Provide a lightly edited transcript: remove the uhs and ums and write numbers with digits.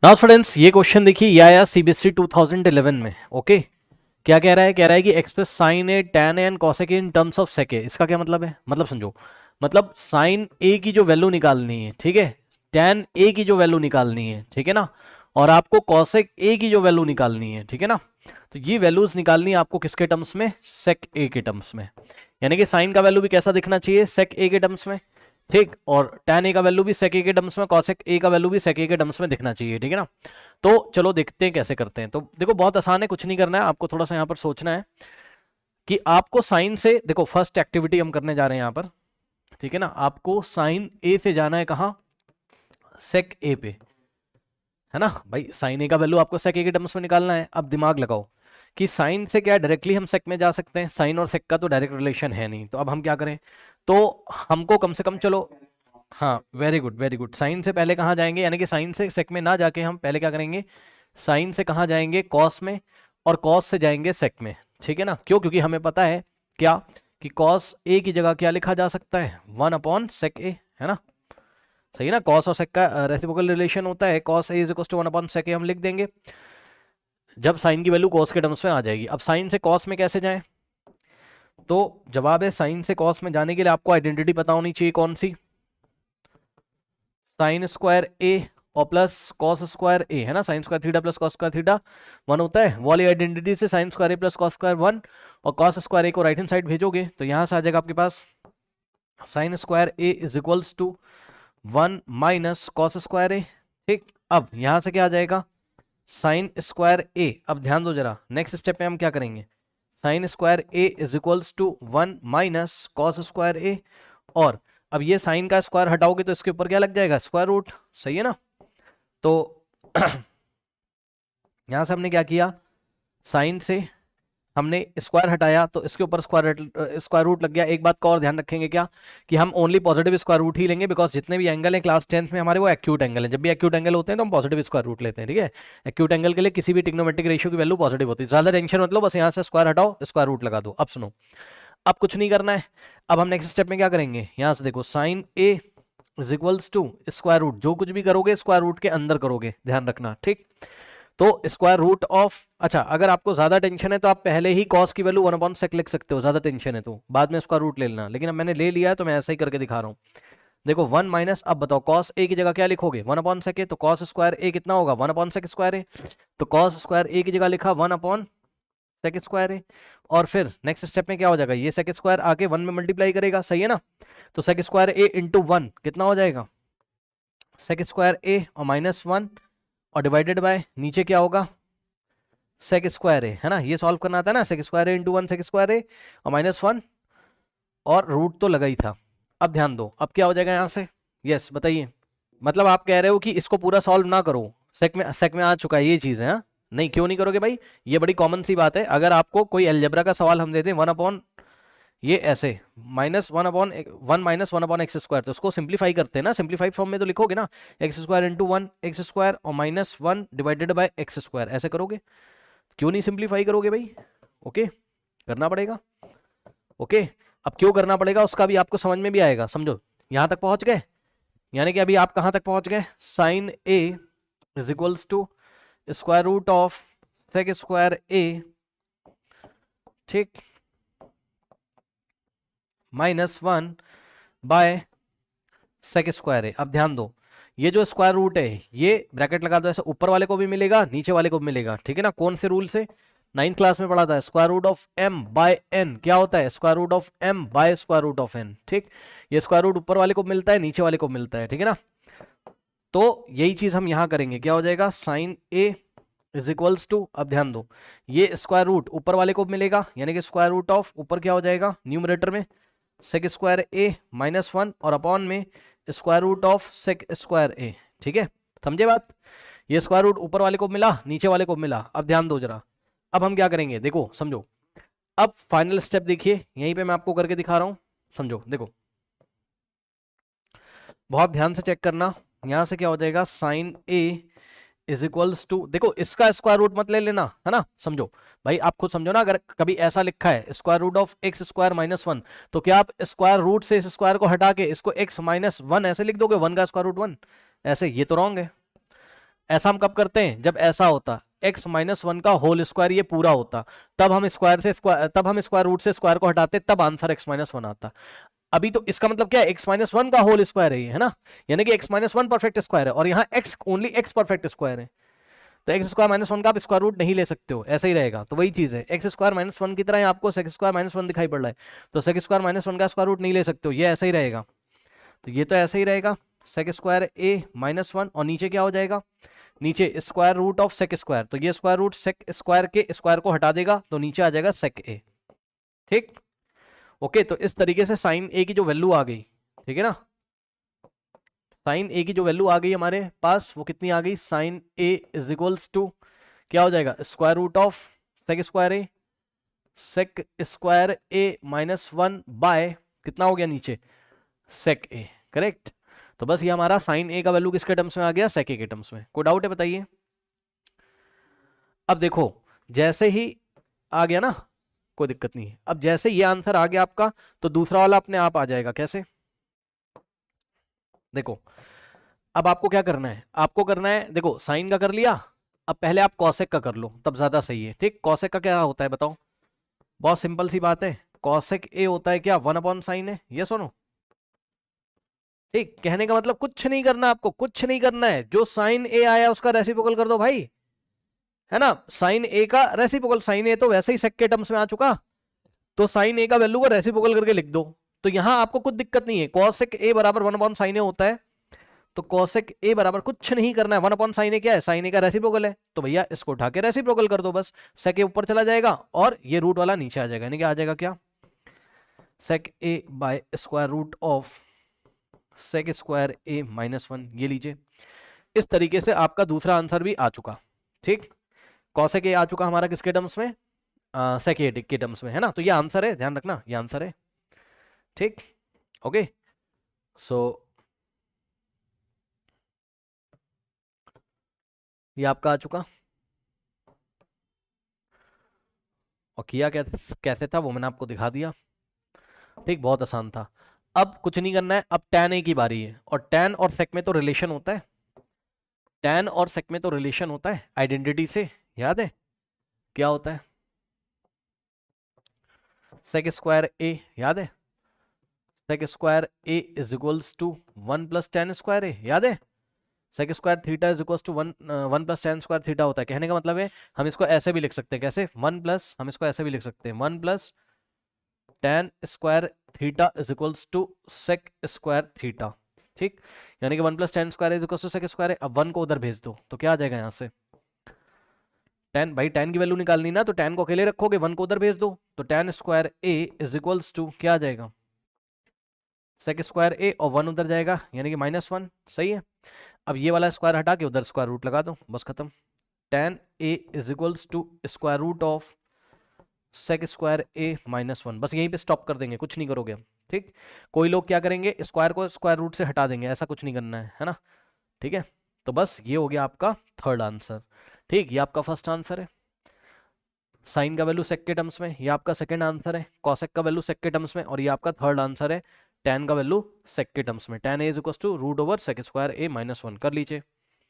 Now students, ये question देखिए, ये आया सीबीएसई 2011 में। ओके, क्या कह रहा है? कह रहा है कि express sine A tan A and cosec A in terms of sec A. इसका क्या मतलब है? मतलब समझो, मतलब साइन ए की जो वैल्यू निकालनी है, ठीक है, tan ए की जो वैल्यू निकालनी है, ठीक है ना, और आपको cosec ए की जो वैल्यू निकालनी है, ठीक है ना। तो ये वैल्यूज निकालनी है आपको किसके टर्म्स में? sec ए के टर्म्स में। यानी कि साइन का वैल्यू भी कैसा दिखना चाहिए? sec ए के टर्म्स में, ठीक, और tan ए का वैल्यू भी sec ए के टर्म्स में, cosec ए का वैल्यू भी sec ए के टर्म्स में दिखना चाहिए, ठीक है ना। तो चलो देखते हैं कैसे करते हैं। तो देखो बहुत आसान है, कुछ नहीं करना है आपको, थोड़ा सा यहाँ पर सोचना है कि आपको साइन से, देखो फर्स्ट एक्टिविटी हम करने जा रहे हैं यहाँ पर, ठीक है ना। आपको साइन ए से जाना है कहाँ? सेक ए पे, है ना भाई। साइन ए का वैल्यू आपको सेक ए के टर्म्स में निकालना है। अब दिमाग लगाओ कि साइन से क्या डायरेक्टली हम सेक में जा सकते हैं? साइन और सेक का तो डायरेक्ट रिलेशन है नहीं, तो अब हम क्या करें? तो हमको कम से कम, चलो, हाँ very good very good, sine से पहले कहाँ जाएंगे? यानी कि साइन से सेक में ना जाके हम पहले क्या करेंगे? साइन से कहाँ जाएंगे? कॉस में, और कॉस से जाएंगे सेक में, ठीक है ना। क्यों? क्योंकि हमें पता है क्या कि कॉस ए की जगह क्या लिखा जा सकता है? 1/sec ए, है ना। सही है ना, कॉस और सेक का रेसिप्रोकल रिलेशन होता है, cos A is equal to 1/sec A हम लिख देंगे जब साइन की वैल्यू कॉस के टर्म्स में आ जाएगी। अब साइन से कॉस में कैसे जाएं? तो जवाब है, साइन से कॉस में जाने के लिए आपको आइडेंटिटी पता होनी चाहिए। कौन सी? साइन स्क्वायर ए और प्लस कॉस स्क्वायर ए, है ना। Sine square theta plus cos square theta 1 होता है। वो वाली आइडेंटिटी से साइन स्क्वायर ए प्लस कॉस स्क्वायर 1, और कॉस स्क्वायर ए को राइट हैंड साइड भेजोगे तो यहाँ से आ जाएगा आपके पास sine square A is equals to 1 minus cos square A, ठीक। अब यहाँ से क्या आ जाएगा? Sine square A. अब ध्यान दो जरा, नेक्स्ट स्टेप में हम क्या करेंगे? Sine square A is equals to 1 minus cos square A, और अब ये साइन का स्क्वायर हटाओगे तो इसके ऊपर क्या लग जाएगा? Square root. सही है ना। तो यहां से हमने क्या किया? साइन से हमने स्क्वायर हटाया तो इसके ऊपर स्क्वायर रूट लग गया। एक बात का और ध्यान रखेंगे क्या, कि हम ओनली पॉजिटिव स्क्वायर रूट ही लेंगे, बिकॉज जितने भी एंगल हैं क्लास 10th में हमारे वो एक्यूट एंगल हैं। जब भी एक्यूट एंगल होते हैं तो हम पॉजिटिव स्क्वायर रूट लेते हैं, ठीक है। एक्यूट एंगल के लिए किसी भी ट्रिग्नोमेट्रिक रेशियो की वैल्यू पॉजिटिव होती है। ज्यादा टेंशन मतलब, बस यहाँ से स्क्वायर हटाओ, स्क्वायर रूट लगा दो। अब सुनो, अब कुछ नहीं करना है। अब हम नेक्स्ट स्टेप में क्या करेंगे? यहाँ से देखो, sine A is equals to square root, जो कुछ भी करोगे स्क्वायर रूट के अंदर करोगे, ध्यान रखना, ठीक। तो स्क्वायर रूट ऑफ, अच्छा अगर आपको ज्यादा टेंशन है तो आप पहले ही कॉस की वैल्यू 1/sec लिख सकते हो, ज्यादा टेंशन है तो बाद में स्क्वायर रूट ले लेना, लेकिन अब मैंने ले लिया है तो मैं ऐसा ही करके दिखा रहा हूँ। देखो 1 माइनस, अब बताओ कॉस ए की जगह क्या लिखोगे? 1/sec ए, तो कॉस स्क्वायर ए कितना होगा? 1/sec स्क्वायर ए। तो कॉस स्क्वायर ए की जगह लिखा 1/sec स्क्वायर ए, और फिर नेक्स्ट स्टेप में क्या हो जाएगा? ये सेक स्क्वायर आके 1 में मल्टीप्लाई करेगा, सही है ना। तो सेक स्क्वायर ए इंटू 1 कितना हो जाएगा? सेक स्क्वायर ए और -1, और डिवाइडेड बाय नीचे क्या होगा? सेक स्क्वायर ए, है ना। ये सॉल्व करना आता है ना, सेक square A into 1 sec square A और -1, और रूट तो लगा ही था। अब ध्यान दो, अब क्या हो जाएगा यहाँ से? यस बताइए। मतलब आप कह रहे हो कि इसको पूरा सॉल्व ना करो, सेक में आ चुका है ये चीज़ है, हाँ? नहीं, क्यों नहीं करोगे भाई? ये बड़ी कॉमन सी बात है। अगर आपको कोई अलजेब्रा का सवाल हम देते हैं 1 अपॉन ये ऐसे -1/(1 - 1/x², तो उसको सिंप्लीफाई करते हैं ना, सिंप्लीफाइड फॉर्म में तो लिखोगे ना, x² इंटू 1 x² और -1 डिवाइडेड बाय x², ऐसे करोगे। क्यों नहीं सिंप्लीफाई करोगे भाई? ओके, करना पड़ेगा। ओके, अब क्यों करना पड़ेगा उसका भी आपको समझ में भी आएगा। समझो, यहां तक पहुंच गए? यानी कि अभी आप कहां तक पहुंच गए? Sine A is equals to square root of sec square A, ठीक, -1 बाय सेक स्क्वायर है। अब ध्यान दो, ये जो स्क्वायर रूट है ये ब्रैकेट लगा दो, ऐसे ऊपर वाले को भी मिलेगा नीचे वाले को भी मिलेगा, ठीक है ना। कौन से रूल से? 9th क्लास में पढ़ा था, square root of m by n क्या होता है? Square root of m by square root of n, ठीक। ये स्क्वायर रूट ऊपर वाले को मिलता है, नीचे वाले को मिलता है, ठीक है ना। तो यही चीज हम यहां करेंगे। क्या हो जाएगा? Sine a is equals to, अब ध्यान दो, ये स्क्वायर रूट ऊपर वाले को मिलेगा, यानी कि स्क्वायर रूट ऑफ ऊपर क्या हो जाएगा न्यूमरेटर में? सेक स्क्वायर ए -1 और अपॉन में square root of sec square A, ठीक है। समझे बात? ये स्क्वायर रूट ऊपर वाले को मिला, नीचे वाले को मिला। अब ध्यान दो जरा, अब हम क्या करेंगे देखो समझो। अब फाइनल स्टेप देखिए, यहीं पे मैं आपको करके दिखा रहा हूं, समझो। देखो बहुत ध्यान से चेक करना, यहां से क्या हो जाएगा? Sine A is equals to, देखो इसका स्क्वायर रूट मत ले लेना, है ना। समझो भाई, आप खुद समझो ना, अगर कभी ऐसा लिखा है स्क्वायर रूट ऑफ x² -1, तो क्या आप स्क्वायर रूट से इस स्क्वायर को हटा के इसको x -1 ऐसे लिख दोगे? 1 का स्क्वायर रूट 1 ऐसे? ये तो रॉन्ग है। ऐसा हम कब करते हैं, जब ऐसा होता x माइनस वन का होल स्क्वायर ये पूरा होता, तब हम स्क्वायर रूट से स्क्वायर को हटाते, तब आंसर x माइनस वन आता। अभी तो इसका मतलब क्या है, x माइनस वन का होल स्क्वायर है ये, है ना, यानी कि x minus one perfect square है, और यहाँ x only x perfect square है, तो एक्स स्क्वायर माइनस वन का आप स्क्वायर रूट नहीं ले सकते हो, ऐसा ही रहेगा। तो वही चीज है, एक्स स्क्वायर माइनस वन की तरह ही आपको सेक स्क्वायर माइनस वन दिखाई पड़ रहा है, तो सेक स्क्वायर माइनस वन का स्क्वायर रूट नहीं ले सकते हो, ये ऐसा ही रहेगा। तो ये तो ऐसा ही रहेगा, sec square A minus one, और नीचे क्या हो जाएगा, नीचे square root of sec square, तो ये स्क्वायर रूट सेक स्क्वायर के स्क्वायर को हटा देगा, तो नीचे आ जाएगा सेक ए। ठीक, ओके। तो इस तरीके से साइन ए की जो वैल्यू आ गई, ठीक है ना, साइन ए की जो वैल्यू आ गई हमारे पास वो कितनी आ गई, sine A is equals to क्या हो जाएगा, square root of sec square A minus one by कितना हो गया नीचे, सेक ए, करेक्ट। तो बस ये हमारा साइन ए का वैल्यू किसके टर्म्स में आ गया, सेक ए के टर्म्स में। कोई डाउट है बताइए। अब देखो जैसे ही आ गया ना, कोई दिक्कत नहीं है, अब जैसे ये आंसर आ गया आपका, तो दूसरा वाला अपने आप आ जाएगा। कैसे, देखो अब आपको क्या करना है, आपको करना है, देखो साइन का कर लिया, अब पहले आप कॉसेक का कर लो, तब ज्यादा सही है। ठीक, कॉसेक का क्या होता है बताओ, बहुत सिंपल सी बात है, कॉसेक ए होता है क्या, वन अपॉन साइन है, ये सुनो। ठीक, कहने का मतलब कुछ नहीं करना, आपको कुछ नहीं करना है, जो साइन ए आया उसका रेसिप्रोकल कर दो भाई, है ना, साइन ए का रेसिप्रोकल, साइन ए तो वैसे ही सेक के टर्म्स में आ चुका, तो साइन ए का वैल्यू को रेसिप्रोकल करके लिख दो। तो यहां आपको कुछ दिक्कत नहीं है, कॉसेक ए बराबर वन अपॉन साइन ए होता है, तो कॉसेक ए बराबर कुछ नहीं करना है, वन अपॉन साइन ए क्या है, साइन ए का रेसिप्रोकल है, तो भैया इसको उठा के रेसिप्रोकल कर दो बस, सेक ए ऊपर चला जाएगा और ये रूट वाला नीचे आ जाएगा, यानी कि आ जाएगा क्या, sec A by square root of sec square A minus one, ये लीजिए। इस तरीके से आपका दूसरा आंसर भी आ चुका। ठीक, कॉसेक ए आ चुका हमारा किसके टर्म्स में, सेक ए के टर्म्स में, है ना, तो ये आंसर है, ध्यान रखना ये आंसर है। ठीक, ओके, सो ये आपका आ चुका, और किया कैसे था वो मैंने आपको दिखा दिया। ठीक, बहुत आसान था। अब कुछ नहीं करना है, अब tan ए की बारी है, और tan और sec में तो रिलेशन होता है, tan और sec में तो रिलेशन होता है आइडेंटिटी से, याद है क्या होता है, sec स्क्वायर ए, याद है, sec square A is equals to one plus tan square A, याद है, sec square theta is equals to one plus tan square theta होता है। कहने का मतलब है हम इसको ऐसे भी लिख सकते हैं, कैसे, वन प्लस, हम इसको ऐसे भी लिख सकते हैं, one plus tan square theta is equals to sec square theta. ठीक, यानी कि one plus tan square is equals to sec square है। अब वन को उधर भेज दो तो क्या आ जाएगा यहाँ से, tan, भाई tan की वैल्यू निकालनी ना, तो tan को अकेले रखोगे, वन को उधर भेज दो, तो tan square A is equals to क्या आ जाएगा, सेक स्क्वायर ए, और वन उधर जाएगा यानी कि माइनस वन। सही है, अब ये वाला स्क्वायर हटा के उधर स्क्वायर रूट लगा दो, बस खत्म। tan A is equals to square root of sec square A minus one, बस यहीं पे स्टॉप कर देंगे, कुछ नहीं करोगे हम। ठीक, कोई लोग क्या करेंगे, स्क्वायर को स्क्वायर रूट से हटा देंगे, ऐसा कुछ नहीं करना है ना। ठीक है, तो बस ये हो गया आपका थर्ड आंसर। ठीक, ये आपका फर्स्ट आंसर है, साइन का वैल्यू सेक के टर्म्स में, ये आपका सेकंड आंसर है, कॉसेक का वैल्यू सेक के टर्म्स में, और ये आपका थर्ड आंसर है, tan का वैल्यू सेक के टर्म्स में, tan A is equal to root over sec square A minus one, कर लीजिए।